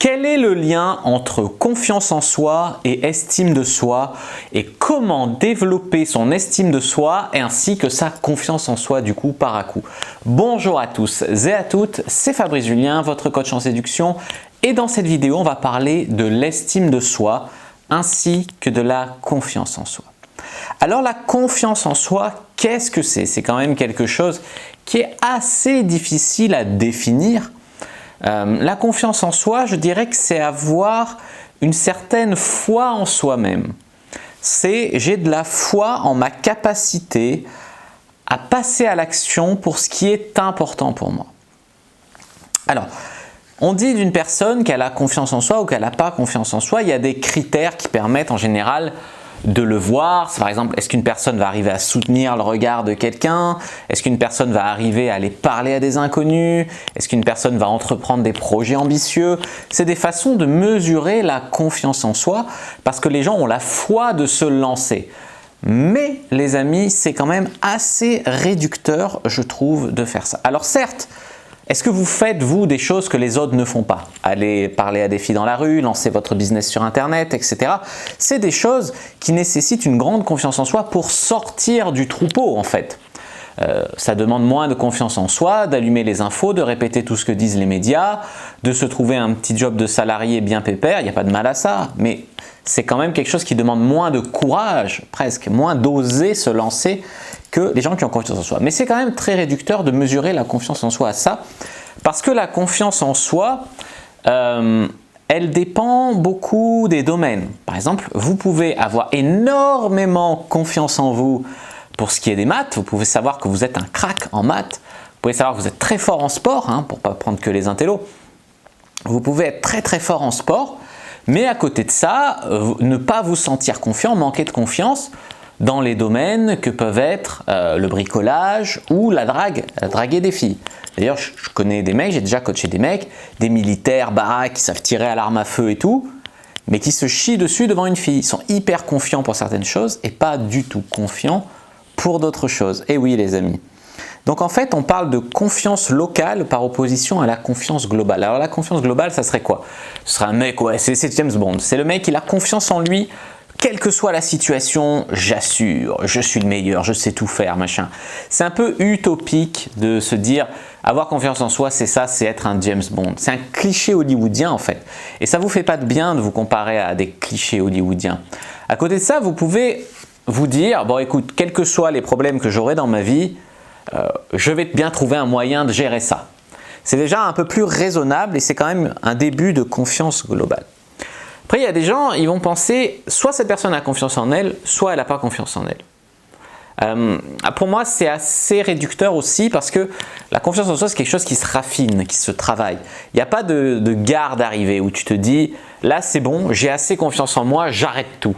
Quel est le lien entre confiance en soi et estime de soi et comment développer son estime de soi ainsi que sa confiance en soi du coup par à coup? Bonjour à tous et à toutes, c'est Fabrice Julien, votre coach en séduction et dans cette vidéo on va parler de l'estime de soi ainsi que de la confiance en soi. Alors la confiance en soi, qu'est-ce que c'est? C'est quand même quelque chose qui est assez difficile à définir. La confiance en soi, je dirais que c'est avoir une certaine foi en soi-même. C'est j'ai de la foi en ma capacité à passer à l'action pour ce qui est important pour moi. Alors, on dit d'une personne qu'elle a confiance en soi ou qu'elle n'a pas confiance en soi, il y a des critères qui permettent en général de le voir. Par exemple, est-ce qu'une personne va arriver à soutenir le regard de quelqu'un? Est-ce qu'une personne va arriver à aller parler à des inconnus? Est-ce qu'une personne va entreprendre des projets ambitieux? C'est des façons de mesurer la confiance en soi parce que les gens ont la foi de se lancer. Mais les amis, c'est quand même assez réducteur, je trouve, de faire ça. Alors certes, est-ce que vous faites, vous, des choses que les autres ne font pas? Aller parler à des filles dans la rue, lancer votre business sur Internet, etc. C'est des choses qui nécessitent une grande confiance en soi pour sortir du troupeau, en fait. Ça demande moins de confiance en soi, d'allumer les infos, de répéter tout ce que disent les médias, de se trouver un petit job de salarié bien pépère, il n'y a pas de mal à ça. Mais c'est quand même quelque chose qui demande moins de courage, presque, moins d'oser se lancer que les gens qui ont confiance en soi. Mais c'est quand même très réducteur de mesurer la confiance en soi à ça, parce que la confiance en soi, elle dépend beaucoup des domaines. Par exemple, vous pouvez avoir énormément confiance en vous pour ce qui est des maths, vous pouvez savoir que vous êtes un crack en maths, vous pouvez savoir que vous êtes très fort en sport, pour ne pas prendre que les intellos, vous pouvez être très très fort en sport, mais à côté de ça, ne pas vous sentir confiant, manquer de confiance dans les domaines que peuvent être le bricolage ou la drague, draguer des filles. D'ailleurs, je connais des mecs, j'ai déjà coaché des mecs, des militaires, baraques, qui savent tirer à l'arme à feu et tout, mais qui se chient dessus devant une fille. Ils sont hyper confiants pour certaines choses et pas du tout confiants pour d'autres choses. Et oui les amis. Donc en fait, on parle de confiance locale par opposition à la confiance globale. Alors la confiance globale, ça serait quoi? Ce serait un mec, ouais, c'est James Bond. C'est le mec, il a confiance en lui, quelle que soit la situation, j'assure, je suis le meilleur, je sais tout faire, machin. C'est un peu utopique de se dire, avoir confiance en soi, c'est ça, c'est être un James Bond. C'est un cliché hollywoodien en fait. Et ça ne vous fait pas de bien de vous comparer à des clichés hollywoodiens. À côté de ça, vous pouvez vous dire, bon écoute, quels que soient les problèmes que j'aurai dans ma vie, je vais bien trouver un moyen de gérer ça. C'est déjà un peu plus raisonnable et c'est quand même un début de confiance globale. Après, il y a des gens, ils vont penser, soit cette personne a confiance en elle, soit elle n'a pas confiance en elle. Pour moi, c'est assez réducteur aussi parce que la confiance en soi, c'est quelque chose qui se raffine, qui se travaille. Il n'y a pas de gare d'arrivée où tu te dis, là c'est bon, j'ai assez confiance en moi, j'arrête tout.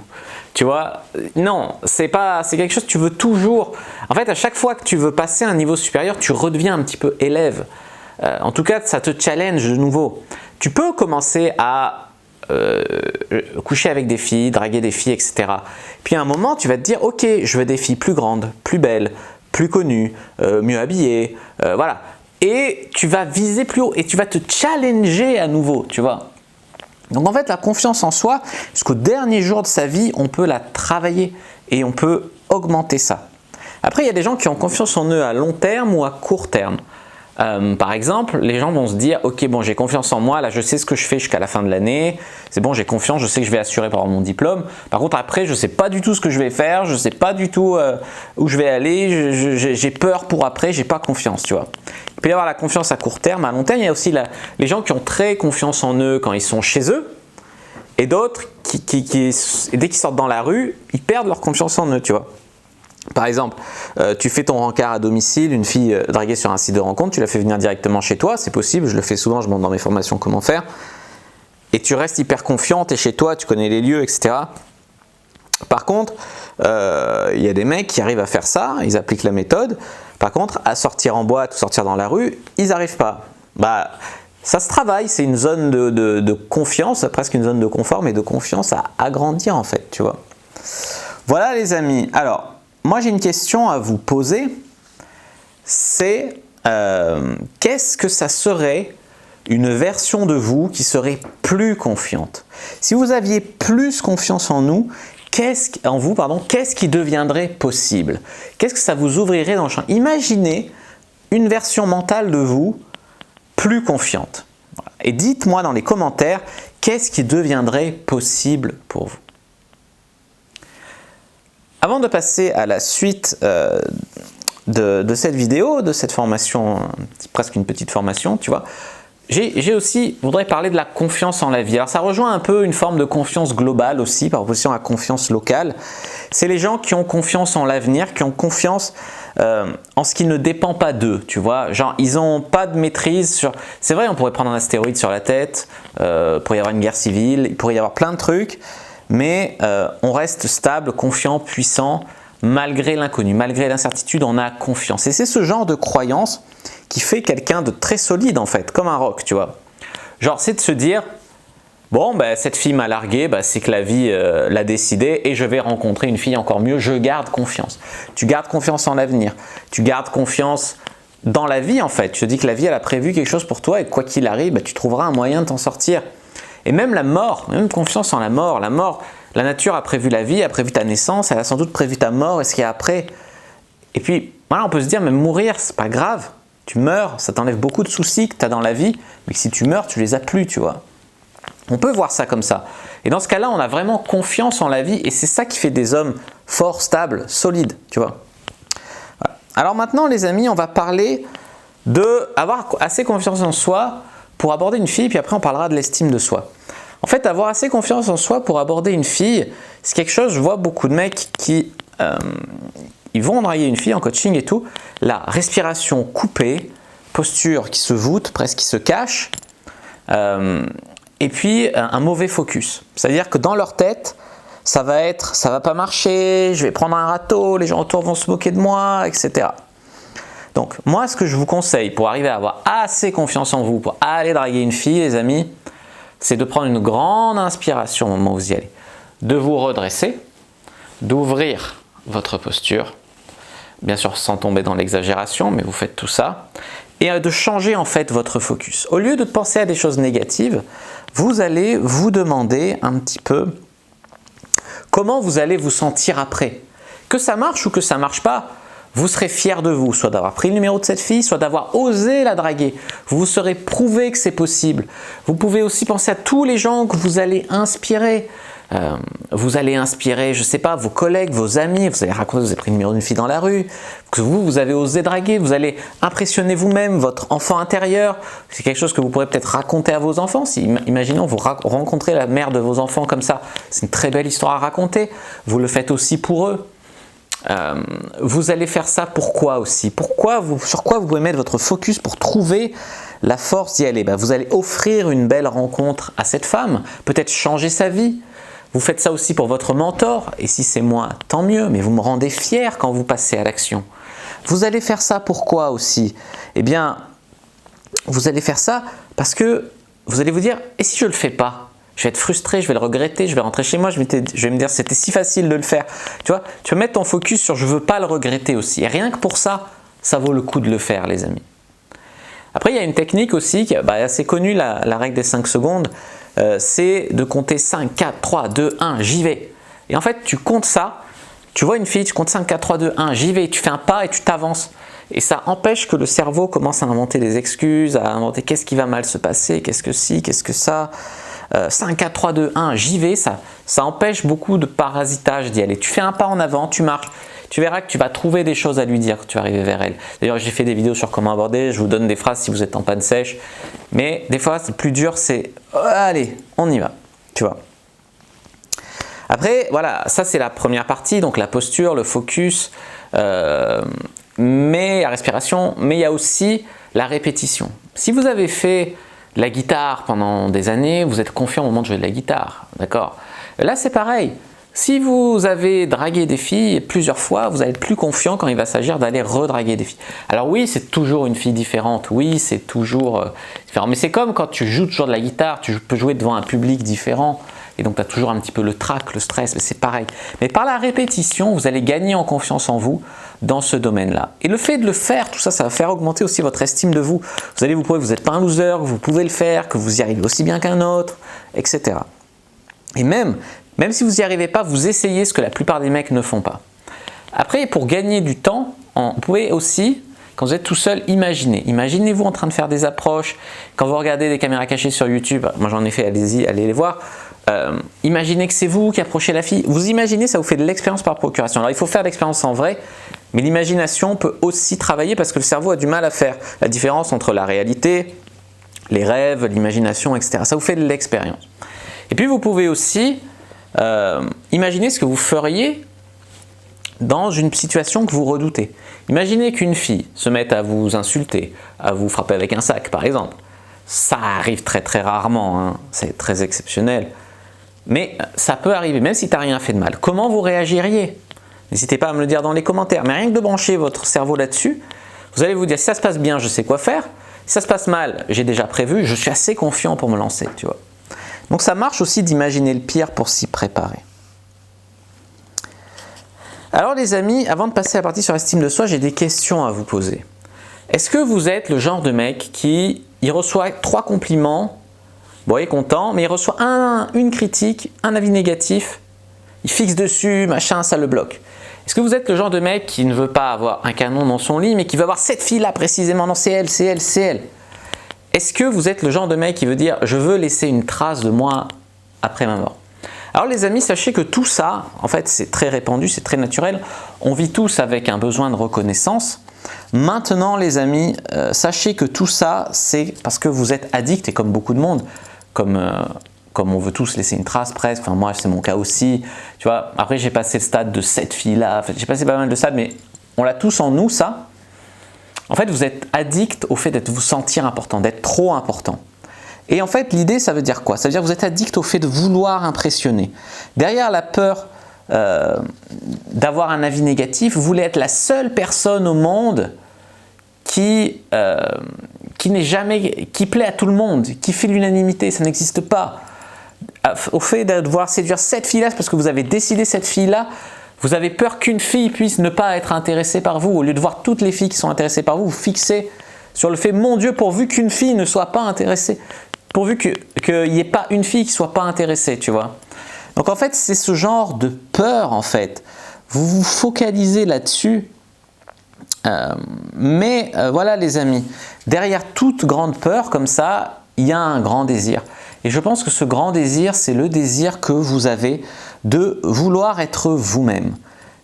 Tu vois, non, c'est quelque chose que tu veux toujours. En fait, à chaque fois que tu veux passer à un niveau supérieur, tu redeviens un petit peu élève. En tout cas, ça te challenge de nouveau. Tu peux commencer à coucher avec des filles, draguer des filles, etc. Puis à un moment, tu vas te dire, ok, je veux des filles plus grandes, plus belles, plus connues, mieux habillées, voilà. Et tu vas viser plus haut et tu vas te challenger à nouveau, tu vois. Donc en fait, la confiance en soi, jusqu'au dernier jour de sa vie, on peut la travailler et on peut augmenter ça. Après, il y a des gens qui ont confiance en eux à long terme ou à court terme. Par exemple, les gens vont se dire, ok, bon, j'ai confiance en moi, là je sais ce que je fais jusqu'à la fin de l'année, c'est bon, j'ai confiance, je sais que je vais assurer par mon diplôme. Par contre, après, je ne sais pas du tout ce que je vais faire, je ne sais pas du tout où je vais aller, j'ai peur pour après, j'ai pas confiance, tu vois. Il peut y avoir la confiance à court terme, à long terme, il y a aussi les gens qui ont très confiance en eux quand ils sont chez eux, et d'autres qui dès qu'ils sortent dans la rue, ils perdent leur confiance en eux, tu vois. Par exemple, tu fais ton rencard à domicile, une fille draguée sur un site de rencontre, tu la fais venir directement chez toi, c'est possible, je le fais souvent, je montre dans mes formations comment faire. Et tu restes hyper confiant, tu es chez toi, tu connais les lieux, etc. Par contre, il y a des mecs qui arrivent à faire ça, ils appliquent la méthode. Par contre, à sortir en boîte ou sortir dans la rue, ils n'arrivent pas. Ça se travaille, c'est une zone de confiance, presque une zone de confort, mais de confiance à agrandir en fait, tu vois. Voilà les amis. Alors, moi j'ai une question à vous poser, c'est qu'est-ce que ça serait une version de vous qui serait plus confiante. Si vous aviez plus confiance en vous, qu'est-ce qui deviendrait possible? Qu'est-ce que ça vous ouvrirait dans le champ? Imaginez une version mentale de vous plus confiante. Et dites-moi dans les commentaires, qu'est-ce qui deviendrait possible pour vous? Avant de passer à la suite de cette vidéo, de cette formation, presque une petite formation, tu vois, je voudrais parler de la confiance en la vie. Alors ça rejoint un peu une forme de confiance globale aussi, par opposition à la confiance locale. C'est les gens qui ont confiance en l'avenir, qui ont confiance en ce qui ne dépend pas d'eux, tu vois. Genre, ils n'ont pas de maîtrise sur... C'est vrai, on pourrait prendre un astéroïde sur la tête, il pourrait y avoir une guerre civile, il pourrait y avoir plein de trucs, mais on reste stable, confiant, puissant, malgré l'inconnu, malgré l'incertitude, on a confiance. Et c'est ce genre de croyance qui fait quelqu'un de très solide en fait, comme un roc, tu vois. Genre, c'est de se dire, bon, ben, cette fille m'a largué, ben, c'est que la vie l'a décidé et je vais rencontrer une fille encore mieux, je garde confiance. Tu gardes confiance en l'avenir, tu gardes confiance dans la vie en fait. Tu te dis que la vie, elle a prévu quelque chose pour toi et quoi qu'il arrive, ben, tu trouveras un moyen de t'en sortir. Et même la mort, même confiance en la mort, la nature a prévu la vie, a prévu ta naissance, elle a sans doute prévu ta mort et ce qu'il y a après. Et puis, voilà, on peut se dire, même mourir, c'est pas grave. Tu meurs, ça t'enlève beaucoup de soucis que tu as dans la vie, mais si tu meurs, tu les as plus, tu vois. On peut voir ça comme ça. Et dans ce cas-là, on a vraiment confiance en la vie et c'est ça qui fait des hommes forts, stables, solides, tu vois. Voilà. Alors maintenant, les amis, on va parler d'avoir assez confiance en soi pour aborder une fille, puis après on parlera de l'estime de soi. En fait, avoir assez confiance en soi pour aborder une fille, c'est quelque chose, je vois beaucoup de mecs qui ils vont draguer une fille en coaching et tout, la respiration coupée, posture qui se voûte, presque qui se cache, et puis un mauvais focus. C'est-à-dire que dans leur tête, ça va pas marcher, je vais prendre un râteau, les gens autour vont se moquer de moi, etc. Donc moi, ce que je vous conseille pour arriver à avoir assez confiance en vous, pour aller draguer une fille, les amis, c'est de prendre une grande inspiration au moment où vous y allez, de vous redresser, d'ouvrir votre posture, bien sûr sans tomber dans l'exagération, mais vous faites tout ça, et de changer en fait votre focus. Au lieu de penser à des choses négatives, vous allez vous demander un petit peu comment vous allez vous sentir après. Que ça marche ou que ça ne marche pas, vous serez fier de vous, soit d'avoir pris le numéro de cette fille, soit d'avoir osé la draguer. Vous vous serez prouvé que c'est possible. Vous pouvez aussi penser à tous les gens que vous allez inspirer. Vous allez inspirer, je ne sais pas, vos collègues, vos amis, vous allez raconter que vous avez pris le numéro d'une fille dans la rue, que vous avez osé draguer, vous allez impressionner vous-même, votre enfant intérieur. C'est quelque chose que vous pourrez peut-être raconter à vos enfants. Si, imaginons, vous rencontrez la mère de vos enfants comme ça, c'est une très belle histoire à raconter. Vous le faites aussi pour eux. Vous allez faire ça pourquoi aussi? Sur quoi vous pouvez mettre votre focus pour trouver la force d'y aller? Vous allez offrir une belle rencontre à cette femme, peut-être changer sa vie. Vous faites ça aussi pour votre mentor, et si c'est moi, tant mieux, mais vous me rendez fier quand vous passez à l'action. Vous allez faire ça pourquoi aussi? Eh bien, vous allez faire ça parce que vous allez vous dire, et si je ne le fais pas? Je vais être frustré, je vais le regretter, je vais rentrer chez moi, je vais me dire c'était si facile de le faire. Tu vois, tu vas mettre ton focus sur je ne veux pas le regretter aussi. Et rien que pour ça, ça vaut le coup de le faire, les amis. Après, il y a une technique aussi qui est assez connue, la règle des 5 secondes. C'est de compter 5, 4, 3, 2, 1, j'y vais. Et en fait, tu comptes ça, tu vois une fille, tu comptes 5, 4, 3, 2, 1, j'y vais, tu fais un pas et tu t'avances. Et ça empêche que le cerveau commence à inventer des excuses, à inventer qu'est-ce qui va mal se passer, qu'est-ce que si, qu'est-ce que ça. 5, 4, 3, 2, 1, j'y vais, ça empêche beaucoup de parasitage d'y aller. Tu fais un pas en avant, tu marches, tu verras que tu vas trouver des choses à lui dire quand tu vas arriver vers elle. D'ailleurs, j'ai fait des vidéos sur comment aborder, je vous donne des phrases si vous êtes en panne sèche. Mais des fois, le plus dur, c'est allez, on y va, tu vois. Après, voilà, ça c'est la première partie, donc la posture, le focus, mais la respiration, mais il y a aussi la répétition. Si vous avez fait la guitare pendant des années, vous êtes confiant au moment de jouer de la guitare, d'accord? Là, c'est pareil. Si vous avez dragué des filles plusieurs fois, vous allez être plus confiant quand il va s'agir d'aller redraguer des filles. Alors oui, c'est toujours une fille différente, oui, c'est toujours différent. Mais c'est comme quand tu joues toujours de la guitare, tu peux jouer devant un public différent. et donc tu as toujours un petit peu le trac, le stress, mais c'est pareil. Mais par la répétition, vous allez gagner en confiance en vous dans ce domaine-là. Et le fait de le faire, tout ça, ça va faire augmenter aussi votre estime de vous. Vous allez vous prouver que vous n'êtes pas un loser, que vous pouvez le faire, que vous y arrivez aussi bien qu'un autre, etc. Et même si vous n'y arrivez pas, vous essayez ce que la plupart des mecs ne font pas. Après, pour gagner du temps, vous pouvez aussi, quand vous êtes tout seul, imaginer. Imaginez-vous en train de faire des approches. Quand vous regardez des caméras cachées sur YouTube, moi j'en ai fait, allez-y, allez les voir. Imaginez que c'est vous qui approchez la fille. Vous imaginez, ça vous fait de l'expérience par procuration. Alors il faut faire de l'expérience en vrai, mais l'imagination peut aussi travailler parce que le cerveau a du mal à faire la différence entre la réalité, les rêves, l'imagination, etc. Ça vous fait de l'expérience. Et puis vous pouvez aussi imaginer ce que vous feriez dans une situation que vous redoutez. Imaginez qu'une fille se mette à vous insulter, à vous frapper avec un sac par exemple. Ça arrive très très rarement, hein. C'est très exceptionnel. Mais ça peut arriver, même si tu n'as rien fait de mal. Comment vous réagiriez? N'hésitez pas à me le dire dans les commentaires. Mais rien que de brancher votre cerveau là-dessus, vous allez vous dire, si ça se passe bien, je sais quoi faire. Si ça se passe mal, j'ai déjà prévu, je suis assez confiant pour me lancer, tu vois. Donc ça marche aussi d'imaginer le pire pour s'y préparer. Alors les amis, avant de passer à la partie sur l'estime de soi, j'ai des questions à vous poser. Est-ce que vous êtes le genre de mec qui il reçoit 3 compliments, bon il est content, mais il reçoit une critique, un avis négatif, il fixe dessus, machin, ça le bloque. Est-ce que vous êtes le genre de mec qui ne veut pas avoir un canon dans son lit, mais qui veut avoir cette fille-là précisément, non c'est elle, c'est elle, c'est elle? Est-ce que vous êtes le genre de mec qui veut dire je veux laisser une trace de moi après ma mort? Alors les amis, sachez que tout ça, en fait c'est très répandu, c'est très naturel, on vit tous avec un besoin de reconnaissance. Maintenant les amis, sachez que tout ça c'est parce que vous êtes addict et comme beaucoup de monde, comme on veut tous laisser une trace presque, enfin moi c'est mon cas aussi, tu vois. Après j'ai passé le stade de cette fille-là, en fait, j'ai passé pas mal de stades mais on l'a tous en nous ça. En fait vous êtes addict au fait de vous sentir important, d'être trop important. Et en fait, l'idée, ça veut dire quoi? Ça veut dire que vous êtes addict au fait de vouloir impressionner. Derrière la peur d'avoir un avis négatif, vous voulez être la seule personne au monde qui plaît à tout le monde, qui fait l'unanimité, ça n'existe pas. Au fait de devoir séduire cette fille-là, c'est parce que vous avez décidé cette fille-là, vous avez peur qu'une fille puisse ne pas être intéressée par vous. Au lieu de voir toutes les filles qui sont intéressées par vous, vous fixez sur le fait, mon Dieu, pourvu qu'une fille ne soit pas intéressée. Pourvu qu'il n'y ait pas une fille qui ne soit pas intéressée, tu vois. Donc en fait, c'est ce genre de peur, en fait. Vous vous focalisez là-dessus. Voilà les amis, derrière toute grande peur comme ça, il y a un grand désir. Et je pense que ce grand désir, c'est le désir que vous avez de vouloir être vous-même.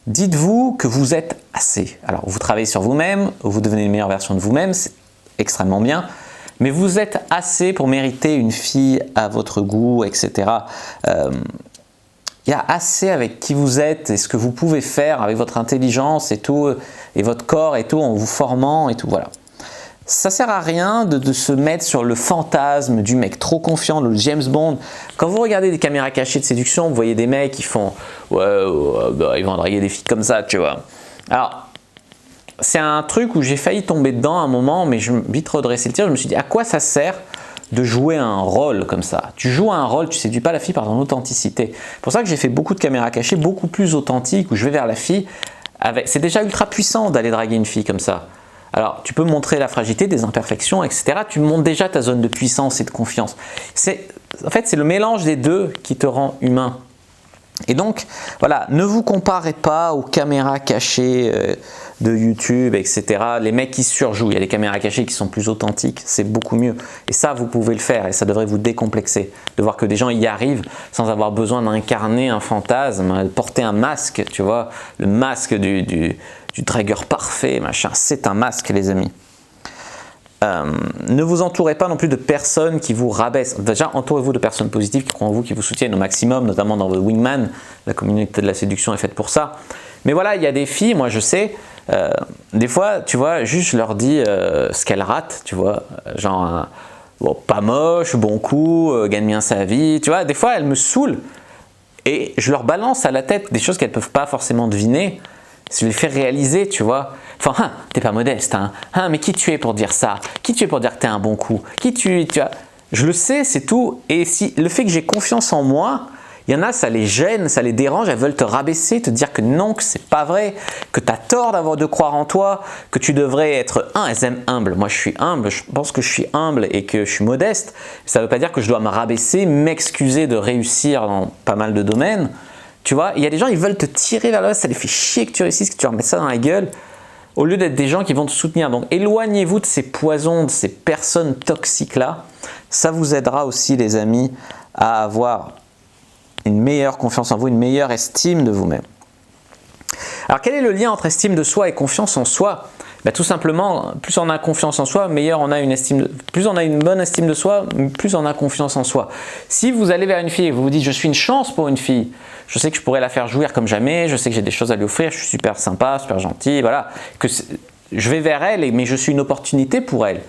Dites-vous que vous êtes assez. Alors vous travaillez sur vous-même, vous devenez une meilleure version de vous-même, c'est extrêmement bien. Mais vous êtes assez pour mériter une fille à votre goût, etc. Il y a assez avec qui vous êtes et ce que vous pouvez faire avec votre intelligence et tout, et votre corps et tout, en vous formant et tout, voilà. Ça sert à rien de se mettre sur le fantasme du mec trop confiant, le James Bond. Quand vous regardez des caméras cachées de séduction, vous voyez des mecs qui font ouais, ils vont draguer des filles comme ça, tu vois. Alors, c'est un truc où j'ai failli tomber dedans à un moment, mais je me vite redressé le tir. Je me suis dit, à quoi ça sert de jouer un rôle comme ça? Tu joues un rôle, tu séduis pas la fille par ton authenticité. C'est pour ça que j'ai fait beaucoup de caméras cachées, beaucoup plus authentiques, où je vais vers la fille. C'est déjà ultra puissant d'aller draguer une fille comme ça. Alors, tu peux montrer la fragilité, des imperfections, etc. Tu montres déjà ta zone de puissance et de confiance. En fait, c'est le mélange des deux qui te rend humain. Et donc, voilà, ne vous comparez pas aux caméras cachées de YouTube, etc. Les mecs qui surjouent, il y a des caméras cachées qui sont plus authentiques, c'est beaucoup mieux. Et ça, vous pouvez le faire et ça devrait vous décomplexer. De voir que des gens y arrivent sans avoir besoin d'incarner un fantasme, de porter un masque, tu vois, le masque du dragueur parfait, machin, c'est un masque les amis. Ne vous entourez pas non plus de personnes qui vous rabaissent. Déjà, entourez-vous de personnes positives qui croient en vous, qui vous soutiennent au maximum, notamment dans votre wingman. La communauté de la séduction est faite pour ça. Mais voilà, il y a des filles, moi je sais, des fois, tu vois, juste je leur dis ce qu'elles ratent, tu vois, genre, bon, pas moche, bon coup, gagne bien sa vie, tu vois, des fois elles me saoulent et je leur balance à la tête des choses qu'elles ne peuvent pas forcément deviner. Je les fais réaliser, tu vois. Enfin, t'es pas modeste, hein. Mais qui tu es pour dire ça? Qui tu es pour dire que t'es un bon coup? Qui tu vois? Je le sais, c'est tout. Et si le fait que j'ai confiance en moi, Il y en a, ça les gêne, ça les dérange, elles veulent te rabaisser, te dire que non, que c'est pas vrai, que tu as tort de croire en toi, que tu devrais être elles aiment humble. Moi je suis humble, je pense que je suis humble et que je suis modeste. Ça ne veut pas dire que je dois me rabaisser, m'excuser de réussir dans pas mal de domaines. Tu vois, il y a des gens, ils veulent te tirer vers le haut, ça les fait chier que tu réussisses, que tu leur mettes ça dans la gueule, au lieu d'être des gens qui vont te soutenir. Donc éloignez-vous de ces poisons, de ces personnes toxiques-là. Ça vous aidera aussi les amis à avoir une meilleure confiance en vous, une meilleure estime de vous-même. Alors quel est le lien entre estime de soi et confiance en soi? Tout simplement, plus on a confiance en soi, meilleure on a une estime plus on a une bonne estime de soi, plus on a confiance en soi. Si vous allez vers une fille et vous vous dites je suis une chance pour une fille, je sais que je pourrais la faire jouir comme jamais, je sais que j'ai des choses à lui offrir, je suis super sympa, super gentil, voilà, que je vais vers elle mais je suis une opportunité pour elle.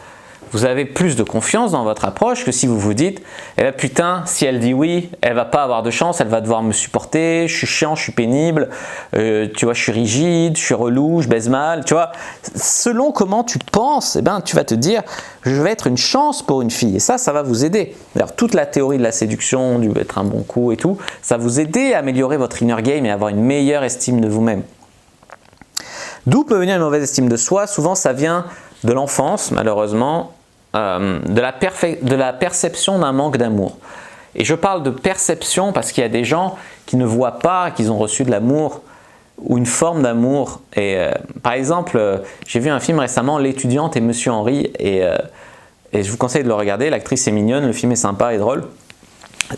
Vous avez plus de confiance dans votre approche que si vous vous dites eh ben putain, si elle dit oui, elle va pas avoir de chance, elle va devoir me supporter, je suis chiant, je suis pénible, tu vois, je suis rigide, je suis relou, je baise mal, tu vois. Selon comment tu penses, tu vas te dire je vais être une chance pour une fille et ça va vous aider. D'ailleurs, toute la théorie de la séduction, du être un bon coup et tout, ça va vous aider à améliorer votre inner game et à avoir une meilleure estime de vous-même. D'où peut venir une mauvaise estime de soi? Souvent, ça vient de l'enfance, malheureusement, de la perception d'un manque d'amour. Et je parle de perception parce qu'il y a des gens qui ne voient pas qu'ils ont reçu de l'amour ou une forme d'amour. Et par exemple, j'ai vu un film récemment, L'étudiante et Monsieur Henry, et je vous conseille de le regarder. L'actrice est mignonne, le film est sympa et drôle.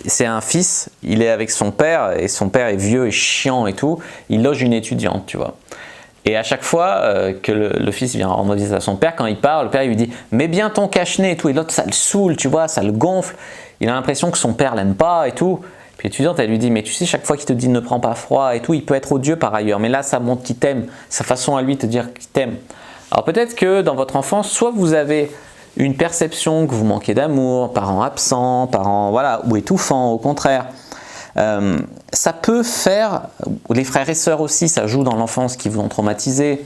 C'est un fils, il est avec son père et son père est vieux et chiant et tout. Il loge une étudiante, tu vois. Et à chaque fois que le fils vient rendre visite à son père, quand il part, le père il lui dit « mets bien ton cache-nez » et tout. Et l'autre, ça le saoule, tu vois, ça le gonfle. Il a l'impression que son père l'aime pas et tout. Puis l'étudiante, elle lui dit « mais tu sais, chaque fois qu'il te dit ne prends pas froid et tout, il peut être odieux par ailleurs. Mais là, ça montre qu'il t'aime, sa façon à lui de te dire qu'il t'aime. » Alors peut-être que dans votre enfance, soit vous avez une perception que vous manquez d'amour, parents absents, parents voilà, ou étouffants, au contraire. Ça peut faire, les frères et sœurs aussi, ça joue dans l'enfance qui vous ont traumatisé.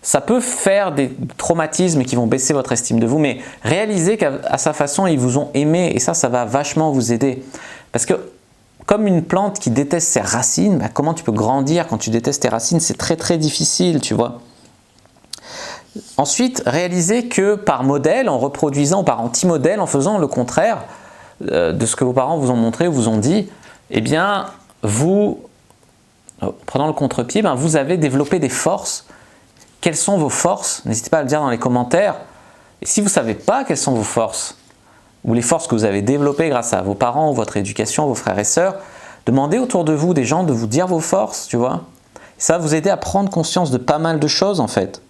Ça peut faire des traumatismes qui vont baisser votre estime de vous, mais réalisez qu'à sa façon, ils vous ont aimé et ça va vachement vous aider. Parce que comme une plante qui déteste ses racines, comment tu peux grandir quand tu détestes tes racines? C'est très très difficile, tu vois. Ensuite, réalisez que par modèle, en reproduisant, par anti-modèle, en faisant le contraire de ce que vos parents vous ont montré ou vous ont dit, eh bien, vous, prenant le contre-pied, vous avez développé des forces. Quelles sont vos forces? N'hésitez pas à le dire dans les commentaires. Et si vous ne savez pas quelles sont vos forces, ou les forces que vous avez développées grâce à vos parents, votre éducation, vos frères et sœurs, demandez autour de vous des gens de vous dire vos forces, tu vois. Ça va vous aider à prendre conscience de pas mal de choses en fait.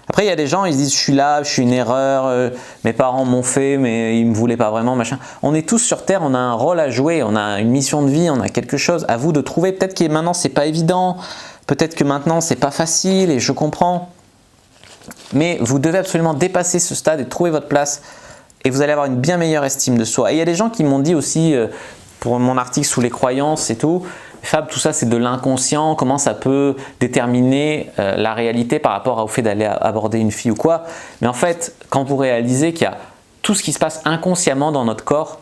Après, il y a des gens, ils se disent « je suis là, je suis une erreur, mes parents m'ont fait, mais ils ne me voulaient pas vraiment, machin ». On est tous sur Terre, on a un rôle à jouer, on a une mission de vie, on a quelque chose. À vous de trouver. Peut-être que maintenant, ce n'est pas évident, peut-être que maintenant, ce n'est pas facile, et je comprends. Mais vous devez absolument dépasser ce stade et trouver votre place, et vous allez avoir une bien meilleure estime de soi. Et il y a des gens qui m'ont dit aussi, pour mon article « Sous les croyances » et tout, Fab, tout ça c'est de l'inconscient, comment ça peut déterminer la réalité par rapport au fait d'aller aborder une fille ou quoi. Mais en fait, quand vous réalisez qu'il y a tout ce qui se passe inconsciemment dans notre corps,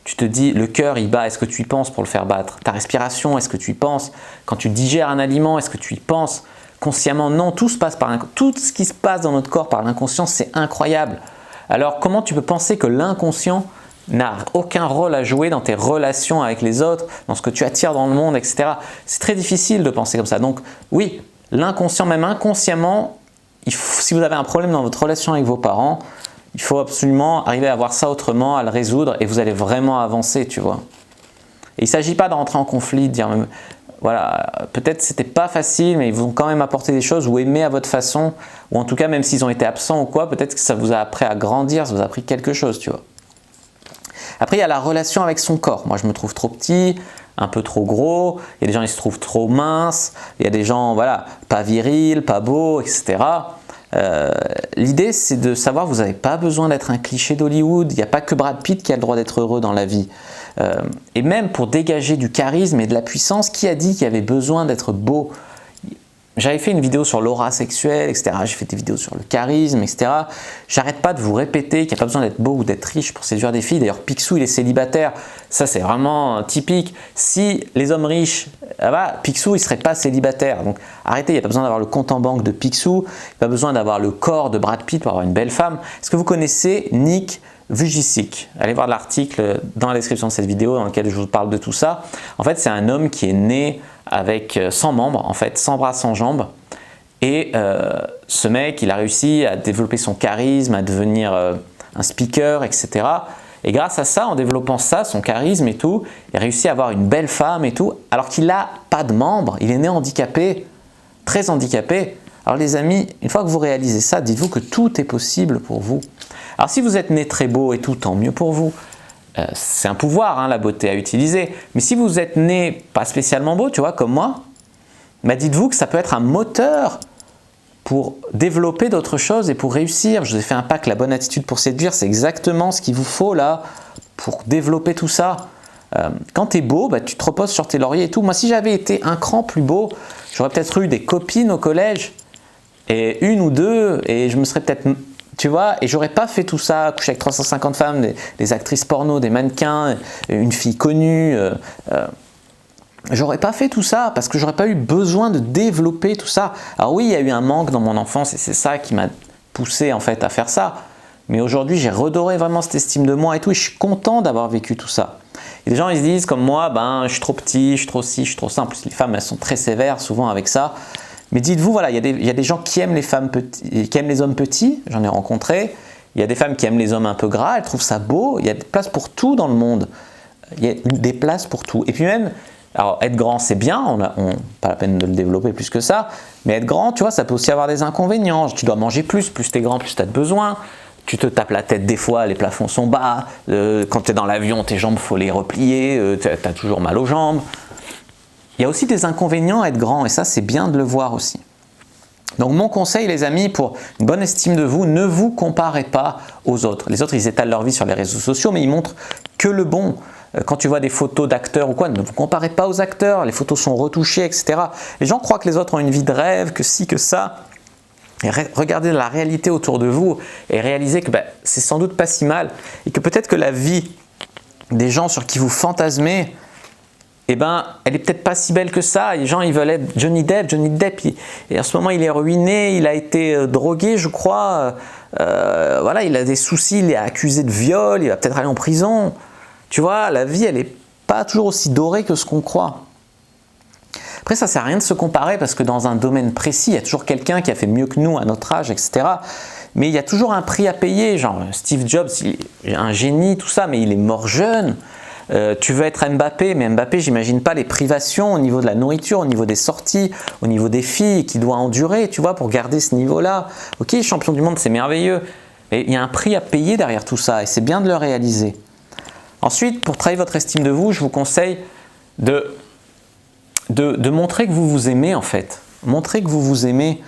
tu te dis, le cœur il bat, est-ce que tu y penses pour le faire battre? Ta respiration, est-ce que tu y penses? Quand tu digères un aliment, est-ce que tu y penses? Consciemment, non, tout se passe par tout ce qui se passe dans notre corps par l'inconscient, c'est incroyable. Alors comment tu peux penser que l'inconscient n'a aucun rôle à jouer dans tes relations avec les autres, dans ce que tu attires dans le monde, etc. C'est très difficile de penser comme ça. Donc oui, l'inconscient, même inconsciemment, si vous avez un problème dans votre relation avec vos parents, il faut absolument arriver à voir ça autrement, à le résoudre et vous allez vraiment avancer, tu vois. Et il ne s'agit pas de rentrer en conflit, de dire voilà, peut-être c'était pas facile, mais ils vous ont quand même apporté des choses ou aimé à votre façon, ou en tout cas même s'ils ont été absents ou quoi, peut-être que ça vous a appris à grandir, ça vous a appris quelque chose, tu vois. Après, il y a la relation avec son corps. Moi, je me trouve trop petit, un peu trop gros. Il y a des gens qui se trouvent trop minces. Il y a des gens, voilà, pas virils, pas beaux, etc. L'idée, c'est de savoir que vous n'avez pas besoin d'être un cliché d'Hollywood. Il n'y a pas que Brad Pitt qui a le droit d'être heureux dans la vie. Et même pour dégager du charisme et de la puissance, qui a dit qu'il y avait besoin d'être beau? j'avais fait une vidéo sur l'aura sexuelle, etc. J'ai fait des vidéos sur le charisme, etc. J'arrête pas de vous répéter qu'il n'y a pas besoin d'être beau ou d'être riche pour séduire des filles. D'ailleurs, Picsou, il est célibataire. Ça, c'est vraiment typique. Si les hommes riches, Picsou, il ne serait pas célibataire. Donc, arrêtez, il n'y a pas besoin d'avoir le compte en banque de Picsou. Il n'y a pas besoin d'avoir le corps de Brad Pitt pour avoir une belle femme. Est-ce que vous connaissez Nick Vujicic? Allez voir l'article dans la description de cette vidéo dans lequel je vous parle de tout ça. En fait, c'est un homme qui est né avec 100 membres, en fait, 100 bras, 100 jambes. Et ce mec, il a réussi à développer son charisme, à devenir un speaker, etc. Et grâce à ça, en développant ça, son charisme et tout, il a réussi à avoir une belle femme et tout, alors qu'il n'a pas de membres, il est né handicapé, très handicapé. Alors les amis, une fois que vous réalisez ça, dites-vous que tout est possible pour vous. Alors si vous êtes né très beau et tout, tant mieux pour vous. C'est un pouvoir, hein, la beauté à utiliser. Mais si vous êtes né pas spécialement beau, tu vois, comme moi, bah dites-vous que ça peut être un moteur pour développer d'autres choses et pour réussir. Je vous ai fait un pack, la bonne attitude pour séduire, c'est exactement ce qu'il vous faut là pour développer tout ça. Quand tu es beau, bah, tu te reposes sur tes lauriers et tout. Moi, si j'avais été un cran plus beau, j'aurais peut-être eu des copines au collège, et une ou deux, et je me serais peut-être... Tu vois, et j'aurais pas fait tout ça, coucher avec 350 femmes, des actrices porno, des mannequins, une fille connue. J'aurais pas fait tout ça parce que j'aurais pas eu besoin de développer tout ça. Alors oui, il y a eu un manque dans mon enfance et c'est ça qui m'a poussé en fait à faire ça. Mais aujourd'hui, j'ai redoré vraiment cette estime de moi et tout. Et je suis content d'avoir vécu tout ça. Et les gens, ils se disent comme moi, ben, je suis trop petit, je suis trop ci, je suis trop ça. En plus, les femmes, elles sont très sévères souvent avec ça. Mais dites-vous, voilà, il y a des gens qui aiment les femmes petits, qui aiment les hommes petits, j'en ai rencontré. Il y a des femmes qui aiment les hommes un peu gras, elles trouvent ça beau. Il y a des places pour tout dans le monde. Il y a des places pour tout. Et puis même, alors être grand c'est bien, pas la peine de le développer plus que ça, mais être grand, tu vois, ça peut aussi avoir des inconvénients. Tu dois manger plus tu es grand, plus tu as de besoin. Tu te tapes la tête des fois, les plafonds sont bas. Quand tu es dans l'avion, tes jambes, il faut les replier, tu as toujours mal aux jambes. Il y a aussi des inconvénients à être grand et ça, c'est bien de le voir aussi. Donc mon conseil les amis, pour une bonne estime de vous, ne vous comparez pas aux autres. Les autres, ils étalent leur vie sur les réseaux sociaux, mais ils montrent que le bon. Quand tu vois des photos d'acteurs ou quoi, ne vous comparez pas aux acteurs, les photos sont retouchées, etc. Les gens croient que les autres ont une vie de rêve, que ci, que ça. Et regardez la réalité autour de vous et réalisez que c'est sans doute pas si mal et que peut-être que la vie des gens sur qui vous fantasmez, elle est peut-être pas si belle que ça. Les gens, ils veulent être Johnny Depp, et en ce moment, il est ruiné, il a été drogué, je crois. Voilà, il a des soucis, il est accusé de viol, il va peut-être aller en prison. Tu vois, la vie, elle n'est pas toujours aussi dorée que ce qu'on croit. Après, ça ne sert à rien de se comparer parce que dans un domaine précis, il y a toujours quelqu'un qui a fait mieux que nous à notre âge, etc. Mais il y a toujours un prix à payer. Genre, Steve Jobs, il est un génie, tout ça, mais il est mort jeune. Tu veux être Mbappé, mais Mbappé, j'imagine pas les privations au niveau de la nourriture, au niveau des sorties, au niveau des filles qu'il doit endurer, tu vois, pour garder ce niveau-là. Ok, champion du monde, c'est merveilleux, mais il y a un prix à payer derrière tout ça et c'est bien de le réaliser. Ensuite, pour travailler votre estime de vous, je vous conseille de montrer que vous vous aimez en fait. Montrez que vous vous aimez.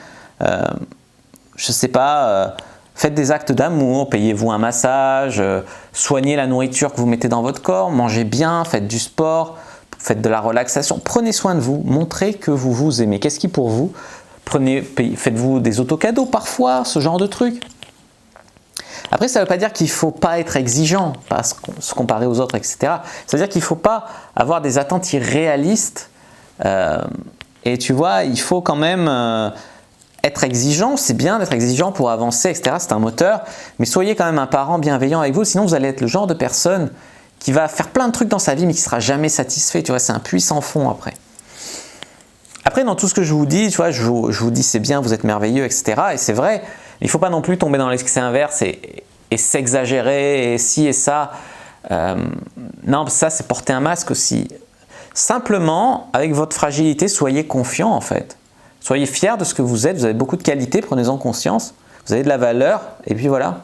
Je sais pas... Faites des actes d'amour, payez-vous un massage, soignez la nourriture que vous mettez dans votre corps, mangez bien, faites du sport, faites de la relaxation. Prenez soin de vous, montrez que vous vous aimez. Qu'est-ce qui pour vous? Faites-vous des autocadeaux parfois, ce genre de trucs. Après, ça ne veut pas dire qu'il ne faut pas être exigeant, pas se comparer aux autres, etc. Ça veut dire qu'il ne faut pas avoir des attentes irréalistes. Et tu vois, il faut quand même... être exigeant, c'est bien d'être exigeant pour avancer, etc. C'est un moteur, mais soyez quand même un parent bienveillant avec vous, sinon vous allez être le genre de personne qui va faire plein de trucs dans sa vie, mais qui ne sera jamais satisfait. Tu vois, c'est un puits sans fond après. Après, dans tout ce que je vous dis, tu vois, je vous dis c'est bien, vous êtes merveilleux, etc. Et c'est vrai, il ne faut pas non plus tomber dans l'excès inverse et s'exagérer et ci et ça. Non, ça c'est porter un masque aussi. Simplement, avec votre fragilité, soyez confiant en fait. Soyez fiers de ce que vous êtes, vous avez beaucoup de qualités, prenez-en conscience, vous avez de la valeur, et puis voilà.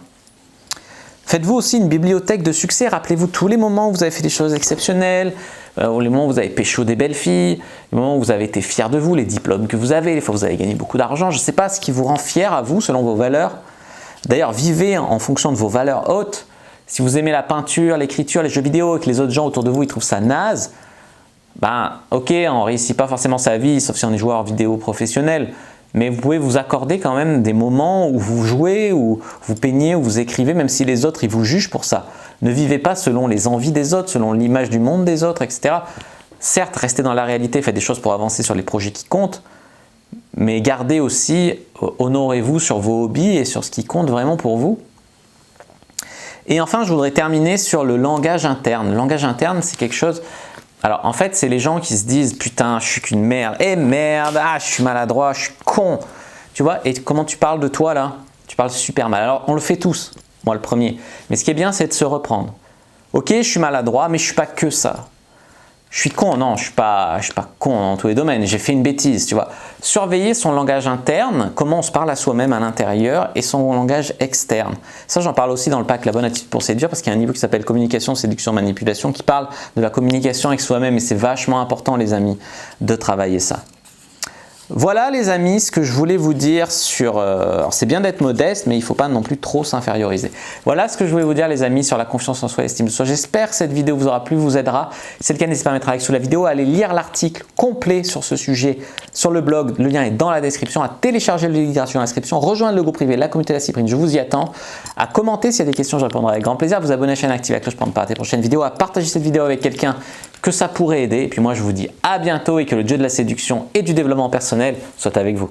Faites-vous aussi une bibliothèque de succès, rappelez-vous tous les moments où vous avez fait des choses exceptionnelles, ou les moments où vous avez pécho des belles filles, les moments où vous avez été fiers de vous, les diplômes que vous avez, les fois où vous avez gagné beaucoup d'argent, je ne sais pas ce qui vous rend fier à vous selon vos valeurs. D'ailleurs, vivez en fonction de vos valeurs hautes. Si vous aimez la peinture, l'écriture, les jeux vidéo et que les autres gens autour de vous ils trouvent ça naze, ok, on ne réussit pas forcément sa vie, sauf si on est joueur vidéo professionnel, mais vous pouvez vous accorder quand même des moments où vous jouez, où vous peignez, où vous écrivez, même si les autres ils vous jugent pour ça. Ne vivez pas selon les envies des autres, selon l'image du monde des autres, etc. Certes, restez dans la réalité, faites des choses pour avancer sur les projets qui comptent, mais gardez aussi, honorez-vous sur vos hobbies et sur ce qui compte vraiment pour vous. Et enfin, je voudrais terminer sur le langage interne. Le langage interne, c'est quelque chose… Alors en fait, c'est les gens qui se disent « Putain, je suis qu'une merde. Eh merde, ah, je suis maladroit, je suis con. » Tu vois, et comment tu parles de toi là? Tu parles super mal. Alors on le fait tous, moi le premier. Mais ce qui est bien, c'est de se reprendre. Ok, je suis maladroit, mais je ne suis pas que ça. Je suis con, non, je suis pas con dans tous les domaines, j'ai fait une bêtise, tu vois. Surveiller son langage interne, comment on se parle à soi-même à l'intérieur et son langage externe. Ça, j'en parle aussi dans le pack La bonne attitude pour séduire parce qu'il y a un niveau qui s'appelle communication, séduction, manipulation qui parle de la communication avec soi-même et c'est vachement important, les amis, de travailler ça. Voilà les amis, ce que je voulais vous dire sur… alors c'est bien d'être modeste, mais il ne faut pas non plus trop s'inférioriser. Voilà ce que je voulais vous dire les amis sur la confiance en soi et l'estime de soi. J'espère que cette vidéo vous aura plu, vous aidera. Si c'est le cas, n'hésitez pas à mettre un like sous la vidéo, à aller lire l'article complet sur ce sujet sur le blog. Le lien est dans la description, à télécharger le lien dans l'inscription, rejoindre le groupe privé, la communauté de la Cyprine, je vous y attends. À commenter s'il y a des questions, je répondrai avec grand plaisir. À vous abonner à la chaîne, activer la cloche pour ne pas rater les prochaines vidéos, à partager cette vidéo avec quelqu'un que ça pourrait aider. Et puis moi, je vous dis à bientôt et que le dieu de la séduction et du développement personnel soit avec vous.